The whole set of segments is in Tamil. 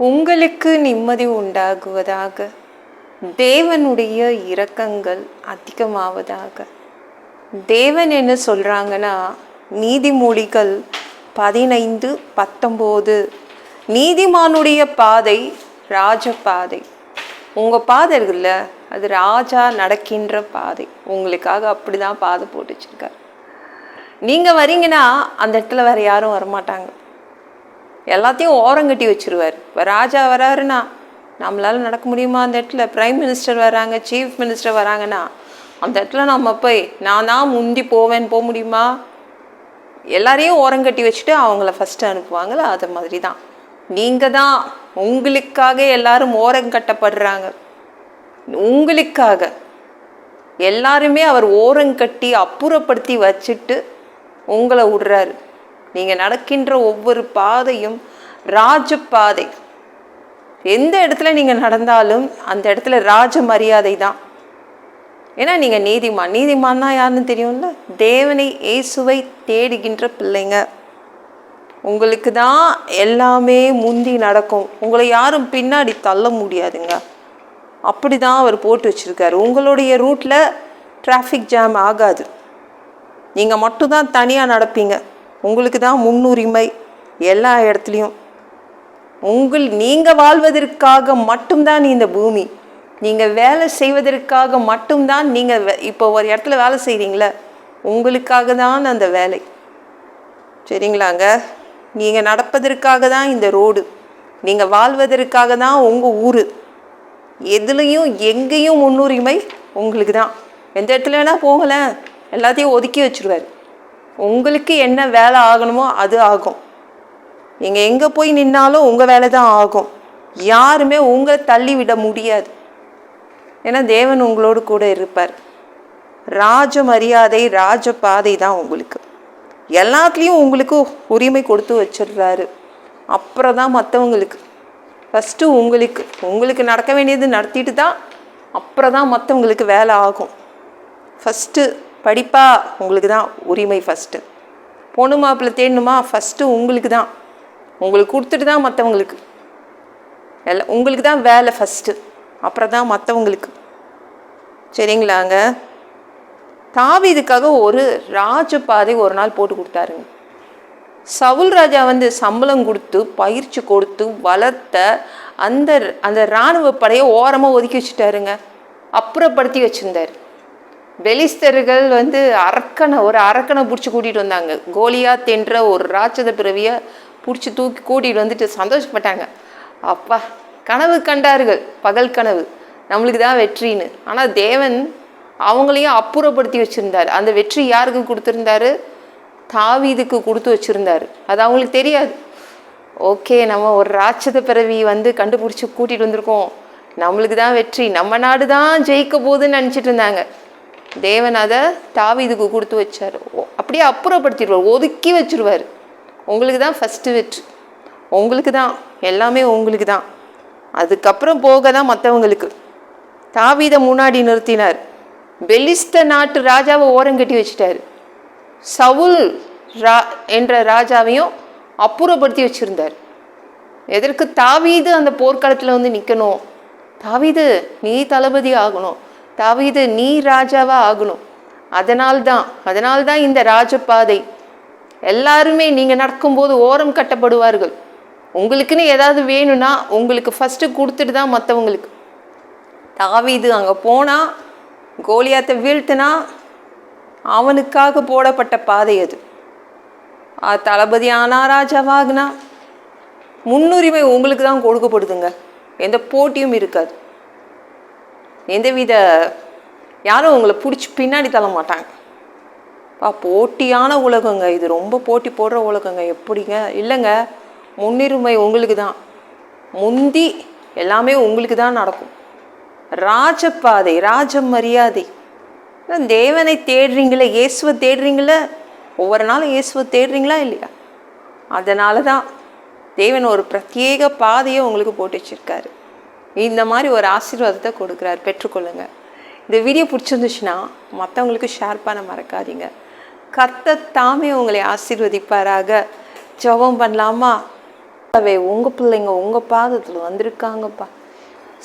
உங்களுக்கு நிம்மதி உண்டாகுவதாக. தேவனுடைய இரக்கங்கள் அதிகமாவதாக. தேவன் என்ன சொல்கிறாங்கன்னா, நீதிமொழிகள் 15:19, நீதிமானுடைய பாதை ராஜபாதை. உங்கள் பாதை இருக்குல்ல, அது ராஜா நடக்கின்ற பாதை. உங்களுக்காக அப்படி தான் பாதை போட்டு வச்சுருக்கார். நீங்கள் வரீங்கன்னா அந்த இடத்துல வேறு யாரும் வரமாட்டாங்க. எல்லாத்தையும் ஓரங்கட்டி வச்சுருவார். இப்போ ராஜா வராருன்னா நம்மளால் நடக்க முடியுமா? அந்த இடத்துல பிரைம் மினிஸ்டர் வராங்க, சீஃப் மினிஸ்டர் வராங்கன்னா அந்த இடத்துல நம்ம போய் நான் தான் முந்தி போக முடியுமா? எல்லாரையும் ஓரங்கட்டி வச்சுட்டு அவங்கள ஃபஸ்ட்டு அனுப்புவாங்கள, அது மாதிரி தான் நீங்கள் தான். உங்களுக்காக எல்லாரும் ஓரங்கட்டப்படுறாங்க. உங்களுக்காக எல்லாருமே அவர் ஓரங்கட்டி அப்புறப்படுத்தி வச்சுட்டு உங்களை விடுறாரு. நீங்கள் நடக்கின்ற ஒவ்வொரு பாதையும் ராஜபாதை. எந்த இடத்துல நீங்கள் நடந்தாலும் அந்த இடத்துல ராஜ மரியாதை தான். ஏன்னா நீங்கள் நீதிமான். நீதிமான்னா யாருன்னு தெரியும்ல, தேவனை இயேசுவை தேடுகின்ற பிள்ளைங்க. உங்களுக்கு தான் எல்லாமே முந்தி நடக்கும். உங்களை யாரும் பின்னாடி தள்ள முடியாதுங்க. அப்படி தான் அவர் போட்டு வச்சுருக்காரு. உங்களுடைய ரூட்டில் டிராஃபிக் ஜாம் ஆகாது. நீங்கள் மட்டும்தான் தனியாக நடப்பீங்க. உங்களுக்கு தான் முன்னுரிமை எல்லா இடத்துலையும். நீங்கள் வாழ்வதற்காக மட்டும்தான் இந்த பூமி. நீங்கள் வேலை செய்வதற்காக மட்டும்தான். நீங்கள் இப்போ ஒரு இடத்துல வேலை செய்கிறீங்களே, உங்களுக்காக தான் அந்த வேலை. சரிங்களாங்க? நீங்கள் நடப்பதற்காக தான் இந்த ரோடு. நீங்கள் வாழ்வதற்காக தான் உங்கள் ஊர். எதுலேயும் எங்கேயும் முன்னுரிமை உங்களுக்கு தான். எந்த இடத்துல வேணால் போகலை, எல்லாத்தையும் ஒதுக்கி வச்சுருவார். உங்களுக்கு என்ன வேலை ஆகணுமோ அது ஆகும். நீங்கள் எங்கே போய் நின்னாலும் உங்கள் வேலை தான் ஆகும். யாருமே உங்களை தள்ளி விட முடியாது. ஏன்னா தேவன் உங்களோடு கூட இருப்பார். ராஜ மரியாதை ராஜ பாதை தான் உங்களுக்கு. எல்லாத்துலேயும் உங்களுக்கு உரிமை கொடுத்து வச்சிடுறாரு. அப்புறம் தான் மற்றவங்களுக்கு. ஃபஸ்ட்டு உங்களுக்கு நடக்க வேண்டியது நடத்திட்டு தான் அப்புறம் தான் மற்றவங்களுக்கு வேலை ஆகும். ஃபஸ்ட்டு படிப்பாக உங்களுக்கு தான் உரிமை. ஃபஸ்ட்டு பொண்ணு மாப்பிள்ளை தேடணுமா, ஃபஸ்ட்டு உங்களுக்கு தான். உங்களுக்கு கொடுத்துட்டு தான் மற்றவங்களுக்கு எல்லாம். உங்களுக்கு தான் வேலை ஃபஸ்ட்டு, அப்புறம் தான் மற்றவங்களுக்கு. சரிங்களாங்க? தாவீதுக்காக ஒரு ராஜபாதை ஒரு நாள் போட்டு கொடுத்தாருங்க. சவுல் ராஜா சம்பளம் கொடுத்து பயிற்சி கொடுத்து வளர்த்த அந்த இராணுவ படையை ஓரமாக ஒதுக்கி வச்சுட்டாருங்க. அப்புறப்படுத்தி வச்சுருந்தார். பெலிஸ்தர்கள் ஒரு அரக்கனை பிடிச்சி கூட்டிகிட்டு வந்தாங்க. கோலியாத் என்ற ஒரு ராட்சத பிறவியை பிடிச்சி தூக்கி கூட்டிகிட்டு வந்துட்டு சந்தோஷப்பட்டாங்க. அப்பா, கனவு கண்டார்கள், பகல் கனவு, நம்மளுக்கு தான் வெற்றின்னு. ஆனால் தேவன் அவங்களையும் அப்புறப்படுத்தி வச்சுருந்தார். அந்த வெற்றி யாருக்கு கொடுத்துருந்தாரு? தாவீதுக்கு கொடுத்து வச்சுருந்தார். அது அவங்களுக்கு தெரியாது. ஓகே, நம்ம ஒரு ராட்சத பிறவி கண்டுபிடிச்சி கூட்டிகிட்டு வந்திருக்கோம், நம்மளுக்கு தான் வெற்றி, நம்ம நாடு தான் ஜெயிக்க போகுதுன்னு நினச்சிட்டு இருந்தாங்க. தேவன் அதை தாவீதுக்கு கொடுத்து வச்சார். அப்படியே அப்புறப்படுத்திடுவார், ஒதுக்கி வச்சுருவார். உங்களுக்கு தான் ஃபஸ்ட்டு வெற்றி, உங்களுக்கு தான் எல்லாமே, உங்களுக்கு தான். அதுக்கப்புறம் போக தான் மற்றவங்களுக்கு. தாவீதை முன்னாடி நிறுத்தினார். பெலிஸ்த நாட்டு ராஜாவை ஓரங்கட்டி வச்சுட்டார். சவுல் என்ற ராஜாவையும் அப்புறப்படுத்தி வச்சுருந்தார். எதற்கு? தாவீது அந்த போர்க்களத்தில் நிற்கணும். தாவீது நீ தளபதி ஆகணும், தாவீது நீ ராஜாவா ஆகணும். அதனால்தான் இந்த ராஜபாதை. எல்லாருமே நீங்கள் நடக்கும்போது ஓரம் கட்டப்படுவார்கள். உங்களுக்குன்னு ஏதாவது வேணும்னா உங்களுக்கு ஃபஸ்ட்டு கொடுத்துட்டு தான் மற்றவங்களுக்கு. தாவீது அங்கே போனால் கோலியாத்தை வீழ்த்தினா அவனுக்காக போடப்பட்ட பாதை அது. தளபதி ஆனா, ராஜாவாகுனா முன்னுரிமை உங்களுக்கு தான் கொடுக்கப்படுதுங்க. எந்த போட்டியும் இருக்காது. எந்தவித யாரும் உங்களை பிடிச்சி பின்னாடி தள்ள மாட்டாங்க. போட்டியான உலகங்க இது, ரொம்ப போட்டி போடுற உலகங்க. எப்படிங்க? இல்லைங்க, முன்னுரிமை உங்களுக்கு தான். முந்தி எல்லாமே உங்களுக்கு தான் நடக்கும். ராஜபாதை, ராஜ மரியாதை. தேவனை தேடுறீங்களே, இயேசுவை தேடுறீங்களே, ஒவ்வொரு நாளும் இயேசுவை தேடுறீங்களா இல்லையா? அதனால தான் தேவன் ஒரு பிரத்யேக பாதையை உங்களுக்கு போட்டு வச்சுருக்காரு. இந்த மாதிரி ஒரு ஆசீர்வாதத்தை கொடுக்குறாரு, பெற்றுக்கொள்ளுங்க. இந்த வீடியோ பிடிச்சிருந்துச்சுன்னா மற்றவங்களுக்கு ஷேர் பண்ண மறக்காதீங்க. கர்த்தர் தாமே உங்களை ஆசீர்வதிப்பாராக. ஜெபம் பண்ணலாமா? உங்க பிள்ளைங்க உங்க பாதத்துல வந்திருக்காங்கப்பா.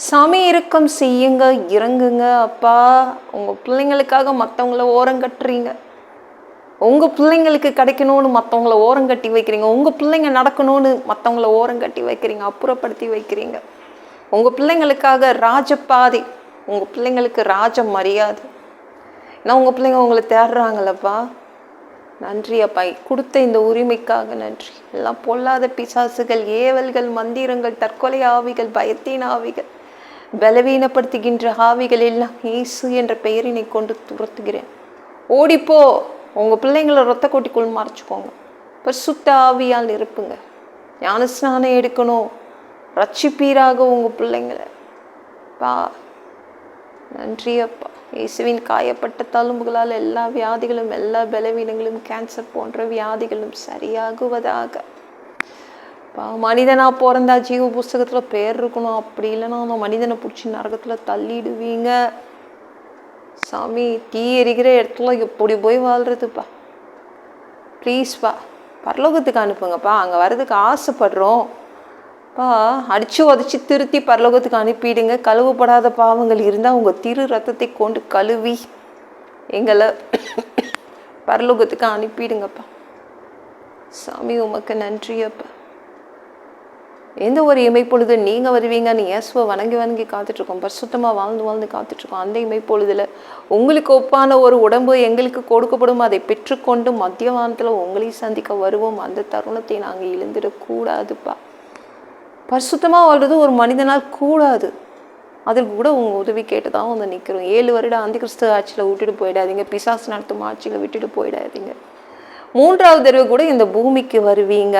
சாமி இரக்கம் செய்யுங்க, இறங்குங்க அப்பா. உங்க பிள்ளைங்களுக்காக மற்றவங்கள ஓரங்கட்டுறீங்க. உங்க பிள்ளைங்களுக்கு கிடைக்கணும்னு மற்றவங்கள ஓரங்கட்டி வைக்கிறீங்க. உங்க பிள்ளைங்க நடக்கணும்னு மற்றவங்கள ஓரங்கட்டி வைக்கிறீங்க, அப்புறப்படுத்தி வைக்கிறீங்க. உங்க பிள்ளைங்களுக்காக ராஜபாதை, உங்க பிள்ளைங்களுக்கு ராஜ மரியாதை. ஏன்னா உங்க பிள்ளைங்க உங்களை தேடுறாங்களப்பா. நன்றி அப்பா, கொடுத்த இந்த உரிமைக்காக நன்றி. எல்லாம் பொல்லாத பிசாசுகள், ஏவல்கள், மந்திரங்கள், தற்கொலை ஆவிகள், பயத்தின் ஆவிகள், பலவீனப்படுத்துகின்ற ஆவிகள் எல்லாம் இயேசு என்ற பெயரினை கொண்டு துரத்துகிறேன். ஓடிப்போ. உங்க பிள்ளைங்களை ரத்த கொட்டிக்குள் மறைச்சுக்கோங்க. பரிசுத்த ஆவியால் இருப்புங்க. ஞான ஸ்நானம் எடுக்கணும். ரட்சிப்பீராக உங்க பிள்ளைங்களை பா. நன்றி அப்பா. இயேசுவின் காயப்பட்ட தழும்புகளால் எல்லா வியாதிகளும், எல்லா பலவீனங்களும், கேன்சர் போன்ற வியாதிகளும் சரியாகுவதாக. மனிதனா பிறந்தா ஜீவ புஸ்தகத்துல பேர் இருக்கணும். அப்படி இல்லைன்னா அந்த மனிதனை பிடிச்சி நரகத்துல தள்ளிடுவீங்க. சாமி, தீ எரிகிற இடத்துல எப்படி போய் வாழ்றதுப்பா? ப்ளீஸ்ப்பா, பரலோகத்துக்கு அனுப்புங்கப்பா. அங்கே வர்றதுக்கு ஆசைப்படுறோம் பா. அடித்து உதச்சி திருத்தி பரலோகத்துக்கு அனுப்பிடுங்க. கழுவப்படாத பாவங்கள் இருந்தால் உங்கள் திரு ரத்தத்தை கொண்டு கழுவி எங்களை பரலோகத்துக்கு அனுப்பிடுங்கப்பா. சாமி, உமக்கு நன்றியப்பா. எந்த ஒரு இமைப்பொழுது நீங்கள் வருவீங்கன்னு இயேசுவை வணங்கி காத்துட்ருக்கோம். பரிசுத்தமாக வாழ்ந்து காத்துட்ருக்கோம். அந்த இமைப்பொழுதில் உங்களுக்கு ஒப்பான ஒரு உடம்பு எங்களுக்கு கொடுக்கப்படும். அதை பெற்றுக்கொண்டு மத்தியவானத்தில் உங்களையும் சந்திக்க வருவோம். அந்த தருணத்தை நாங்கள் இழந்துடக்கூடாதுப்பா. பரிசுத்தமாக வாழ்றது ஒரு மனிதனால் கூடாது. அதற்கு கூட உங்கள் உதவி கேட்டு தான் வந்து நிற்கிறோம். 7 வருடம் அந்த கிறிஸ்து ஆட்சியில் விட்டுட்டு போயிடாதீங்க. பிசாசு நடத்தும் ஆட்சியில் விட்டுட்டு போயிடாதீங்க. 3வது தடவை கூட இந்த பூமிக்கு வருவீங்க.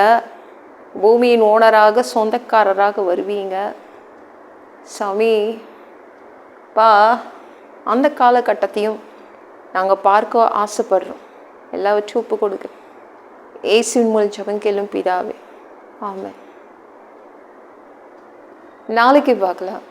பூமியின் ஓனராக, சொந்தக்காரராக வருவீங்க. சாமி பா, அந்த காலகட்டத்தையும் நாங்கள் பார்க்க ஆசைப்படுறோம். எல்லாவற்றையும் ஒப்பு கொடுக்க இயேசுவின் மூலம் ஜெபம் கேளும் பிதாவே, ஆமென். நாளைக்கு பார்க்கலாம்.